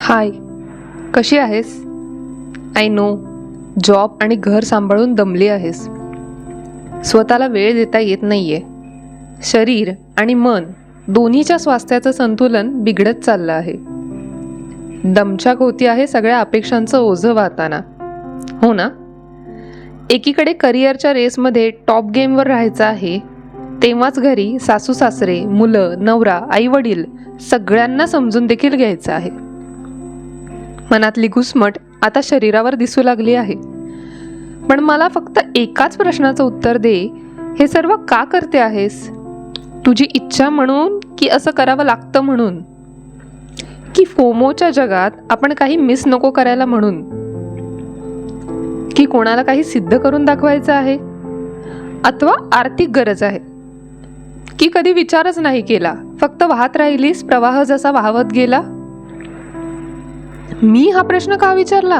हाय, कशी आहेस? I know, job आणि घर सांभाळून दमली आहेस. स्वतःला वेळ देता येत नाहीये. शरीर आणि मन दोन्हीच्या स्वास्थ्याचं संतुलन बिघडत चाललं आहे. दमछाक होती आहे सगळ्या अपेक्षांचं ओझं वाहताना, हो ना? एकीकडे करिअरच्या रेसमध्ये टॉप गेमवर राहायचं आहे, तेव्हाच घरी सासू सासरे, मुलं, नवरा, आई वडील सगळ्यांना समजून देखील घ्यायचं आहे. मनातली घुसमट आता शरीरावर दिसू लागली आहे. पण मला फक्त एकाच प्रश्नाचं उत्तर दे, हे सर्व का करते आहेस? तुझी इच्छा म्हणून की असं करावं लागतं म्हणून? की फोमोच्या जगात आपण काही मिस नको करायला म्हणून? की कोणाला काही सिद्ध करून दाखवायचं आहे? अथवा आर्थिक गरज आहे? की कधी विचारच नाही केला, फक्त वाहत राहिलीस प्रवाह जसा वाहवत गेला? मी हा प्रश्न का विचारला?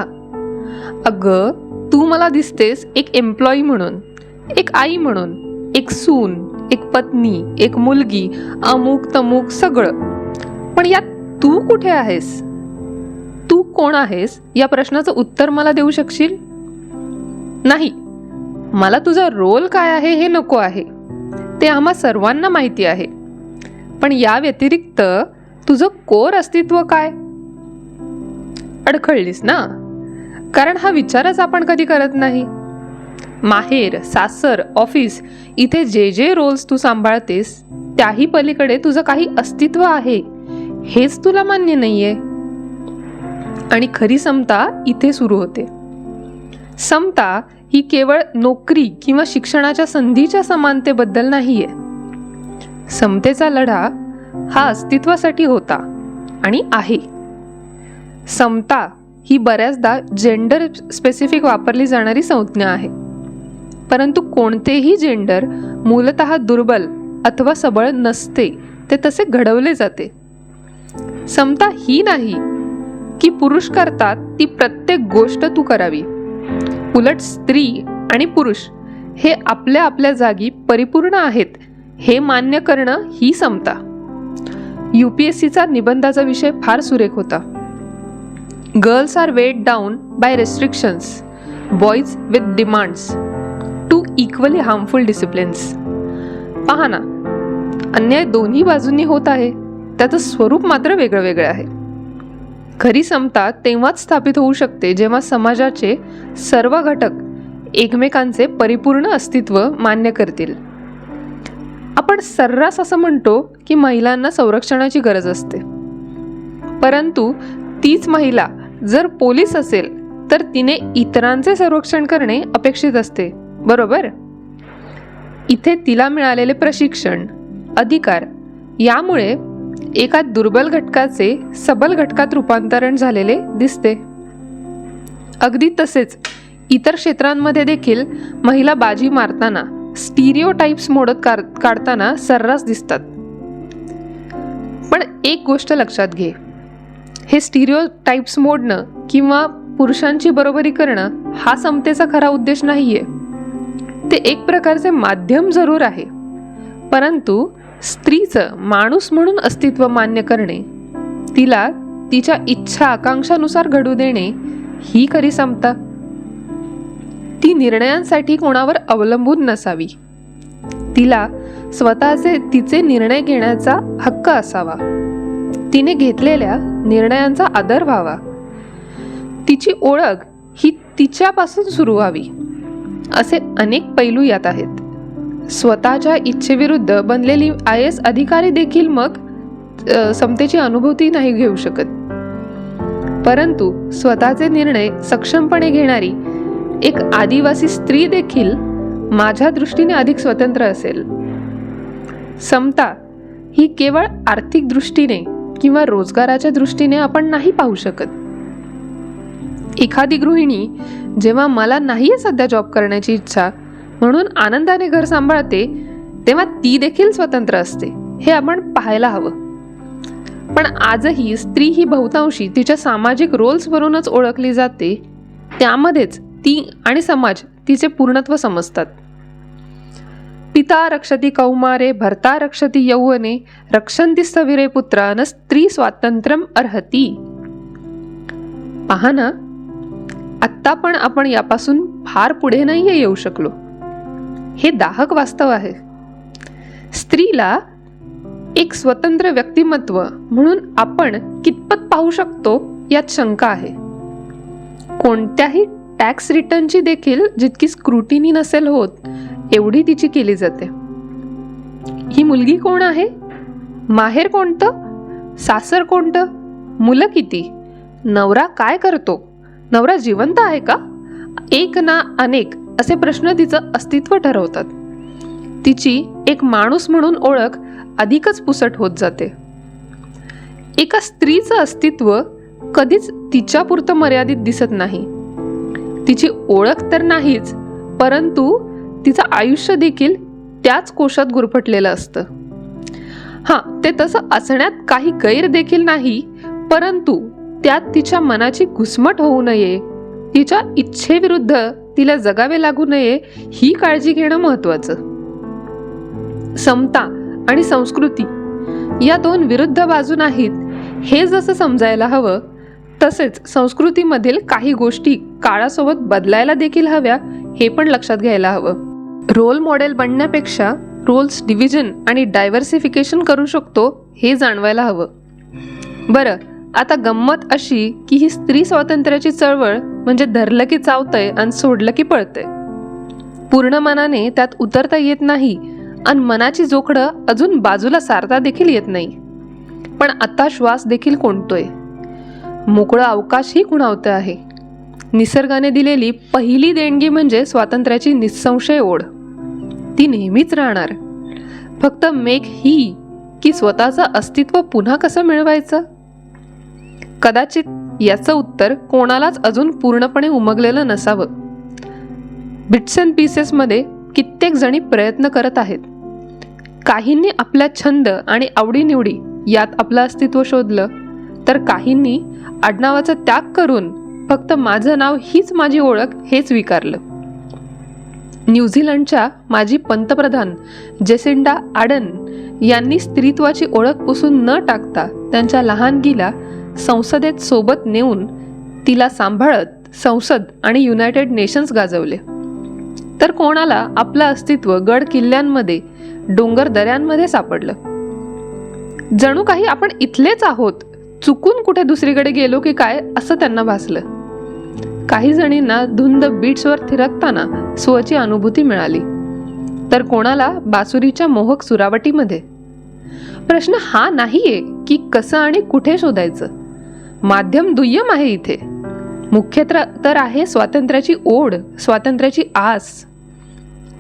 अगं, तू मला दिसतेस एक एम्प्लॉई म्हणून, एक आई म्हणून, एक सून, एक पत्नी, एक मुलगी, अमुक तमुक सगळं. पण यात तू कुठे आहेस? तू कोण आहेस या प्रश्नाचं उत्तर मला देऊ शकशील? नाही, मला तुझा रोल काय आहे हे नको आहे, ते आम्हा सर्वांना माहिती आहे. पण या व्यतिरिक्त तुझं कोर अस्तित्व काय? अडखळलीस ना? कारण हा विचारच आपण कधी करत नाही. माहेर, सासर, ऑफिस इथे जे जे रोल्स तू सांभाळतेस त्याही पलीकडे तुझं काही अस्तित्व आहे हेच तुला मान्य नाहीये. आणि खरी समता इथे सुरू होते. समता ही केवळ नोकरी किंवा शिक्षणाच्या संधीच्या समानतेबद्दल नाहीये. समतेचा लढा हा अस्तित्वासाठी होता आणि आहे. समता ही बऱ्याचदा जेंडर स्पेसिफिक वापरली जाणारी संज्ञा आहे. परंतु कोणतेही जेंडर मूलतः दुर्बल अथवा सबळ नसते, ते तसे घडवले जाते. समता ही नाही की पुरुष करतात ती प्रत्येक गोष्ट तू करावी. उलट स्त्री आणि पुरुष हे आपल्या आपल्या जागी परिपूर्ण आहेत हे मान्य करणं ही समता. UPSCचा निबंधाचा विषय फार सुरेख होता. Girls are weighed down by restrictions, boys with demands, two equally harmful disciplines. पहा ना, अन्याय दोन्ही बाजूंनी होत आहे, त्याचं स्वरूप मात्र वेगळं वेगळं आहे. खरी समता तेव्हाच स्थापित होऊ शकते जेव्हा समाजाचे सर्व घटक एकमेकांचे परिपूर्ण अस्तित्व मान्य करतील. आपण सर्रास असं म्हणतो की महिलांना संरक्षणाची गरज असते, परंतु तीच महिला जर पोलीस असेल तर तिने इतरांचे संरक्षण करणे अपेक्षित असते, बरोबर? इथे तिला मिळालेले प्रशिक्षण, अधिकार यामुळे एका दुर्बल घटकाचे सबल घटकात रूपांतरण झालेले दिसते. अगदी तसेच इतर क्षेत्रांमध्ये देखील महिला बाजी मारताना, स्टिरिओटाइप्स मोडत काढताना सर्रास दिसतात. पण एक गोष्ट लक्षात घे, हे स्टिरिओटाइप्स मोडणं किंवा पुरुषांची बरोबरी करणं हा समतेचा खरा उद्देश नाहीये. ते एक प्रकारचे माध्यम जरूर आहे, परंतु स्त्रीचं माणूस म्हणून अस्तित्व मान्य करणे, तिला तिच्या इच्छा आकांक्षानुसार घडू देणे ही खरी समता. ती निर्णयांसाठी कोणावर अवलंबून नसावी. तिला तिचे निर्णय घेण्याचा हक्क असावा. तिने घेतलेल्या निर्णयांचा आदर व्हावा. तिची ओळख ही तिच्यापासून सुरू व्हावी. असे अनेक पैलू यात आहेत. स्वतःच्या इच्छेविरुद्ध बनलेली IAS अधिकारी देखील मग समतेची अनुभूती नाही घेऊ शकत. परंतु स्वतःचे निर्णय सक्षमपणे घेणारी एक आदिवासी स्त्री देखील माझ्या दृष्टीने अधिक स्वतंत्र असेल. समता ही केवळ आर्थिक दृष्टीने किंवा रोजगाराच्या दृष्टीने आपण नाही पाहू शकत. एखादी गृहिणी जेव्हा मला नाहीये सध्या जॉब करण्याची इच्छा म्हणून आनंदाने घर सांभाळते, तेव्हा ती देखील स्वतंत्र असते हे आपण पाहायला हवं. पण आजही स्त्री ही बहुतांशी तिच्या सामाजिक रोल्सवरूनच ओळखली जाते. त्यामध्येच ती आणि समाज तिचे पूर्णत्व समजतात. पिता रक्षति कौमारे, भर्ता रक्षति यौवने, रक्षन्ति स्थविरे पुत्रा न स्त्री स्वातंत्र्यम अर्हति. पहा ना, आत्ता पण आपण यापासून फार पुढे नाहीये येऊ शकलो. हे दाहक वास्तव आहे. स्त्रीला एक स्वतंत्र व्यक्तिमत्व म्हणून आपण कितपत पाहू शकतो यात शंका आहे. कोणत्याही टॅक्स रिटर्नची देखील जितकी स्क्रुटिनी नसेल होत एवढी तिची केली जाते. ही मुलगी कोण आहे, माहेर कोणतं, सासर कोणतं, मुलं किती, नवरा काय करतो, नवरा जिवंत आहे का, एक ना अनेक असे प्रश्न तिचं अस्तित्व ठरवतात. तिची एक माणूस म्हणून ओळख अधिकच पुसट होत जाते. एका स्त्रीचं अस्तित्व कधीच तिच्यापुरतं मर्यादित दिसत नाही. तिची ओळख तर नाहीच, परंतु तिचं आयुष्य देखील त्याच कोशात गुरफटलेलं असतं. ते तसं असण्यात काही गैर देखील नाही, परंतु त्यात तिच्या मनाची घुसमट होऊ नये, तिच्या इच्छेविरुद्ध तिला जगावे लागू नये ही काळजी घेणं महत्वाचं. समता आणि संस्कृती या दोन विरुद्ध बाजू नाहीत हे जसं समजायला हवं, तसेच संस्कृतीमधील काही गोष्टी काळासोबत बदलायला देखील हव्या हे पण लक्षात घ्यायला हवं. रोल मॉडेल बनण्यापेक्षा रोल्स डिव्हिजन आणि डायव्हर्सिफिकेशन करू शकतो हे जाणवायला हवं. बरं, आता गंमत अशी की ही स्त्री स्वातंत्र्याची चळवळ म्हणजे धरलं की चावतंय आणि सोडलं की पळतंय. पूर्ण मनाने त्यात उतरता येत नाही आणि मनाची जोखडं अजून बाजूला सारता देखील येत नाही. पण आता श्वास देखील कोंडतोय, मोकळं अवकाशही खुणावतं आहे. निसर्गाने दिलेली पहिली देणगी म्हणजे स्वातंत्र्याची निसंशय ओढ. ती नेहमीच राहणार. फक्त मेघ ही की स्वतःचं अस्तित्व पुन्हा कसं मिळवायचं? कदाचित याचं उत्तर कोणालाच अजून पूर्णपणे उमगलेलं नसावं. बिट्स अँड पीसेसमध्ये कित्येक जणी प्रयत्न करत आहेत. काहींनी आपल्या छंद आणि आवडीनिवडी यात आपलं अस्तित्व शोधलं, तर काहींनी आडनावाचा त्याग करून फक्त माझं नाव हीच माझी ओळख हे स्वीकारलं. न्यूझीलंडच्या माजी पंतप्रधान जेसिंडा आर्डन यांनी स्त्रीत्वाची ओळख पुसून न टाकता त्यांच्या लहानगीला संसदेत सोबत नेऊन तिला सांभाळत संसद आणि युनायटेड नेशन्स गाजवले. तर कोणाला आपलं अस्तित्व गड किल्ल्यांमध्ये, डोंगर दऱ्यांमध्ये सापडलं. जणू काही आपण इथलेच आहोत, चुकून कुठे दुसरीकडे गेलो की काय असं त्यांना भासलं. काही जणींना धुंद बीट्सवर थिरकताना स्वची अनुभूती मिळाली, तर कोणाला बासुरीच्या मोहक सुरावटीमध्ये. प्रश्न हा नाहीये की कसं आणि कुठे शोधायचं, माध्यम दुय्यम आहे इथे. मुख्य तर आहे स्वातंत्र्याची ओढ, स्वातंत्र्याची आस.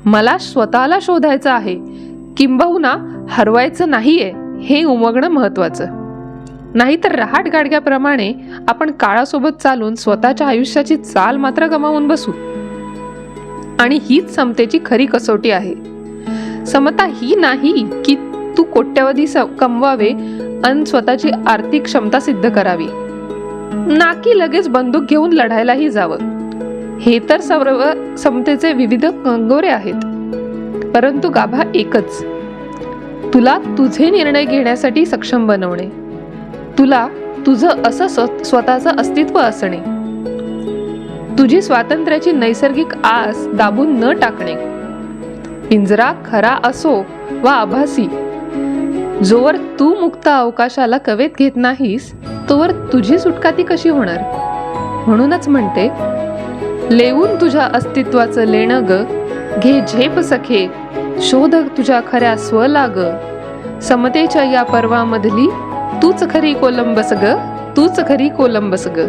मला स्वतःला शोधायचं आहे, किंबहुना हरवायचं नाहीये हे उमगणं महत्वाचं. नाहीतर रहाट गाडग्याप्रमाणे आपण काळासोबत चालून स्वतःच्या आयुष्याची चाल मात्र गमावून बसू. आणि हीच समतेची खरी कसोटी आहे. समता ही नाही की तू कोट्यवधी कमवावे आणि स्वतःची आर्थिक क्षमता सिद्ध करावी, ना की लगेच बंदूक घेऊन लढायलाही जावं. हे तर सर्व समतेचे विविध कंगोरे आहेत, परंतु गाभा एकच. तुला तुझे निर्णय घेण्यासाठी सक्षम बनवणे, तुला तुझं असं स्वतःचं अस्तित्व असणे, तुझी स्वातंत्र्याची नैसर्गिक आस दाबून न टाकणे. पिंजरा खरा असो वा आभासी, जोवर तू मुक्त अवकाशाला कवेत घेत नाहीस तोवर तुझी सुटका ती कशी होणार? म्हणूनच म्हणते, लेवून तुझ्या अस्तित्वाचं लेणं ग, घे झेप सखे, शोध तुझ्या खऱ्या स्वला ग. समतेच्या या पर्वामधली तूच खरी कोलंबस ग, तूच खरी कोलंबस ग.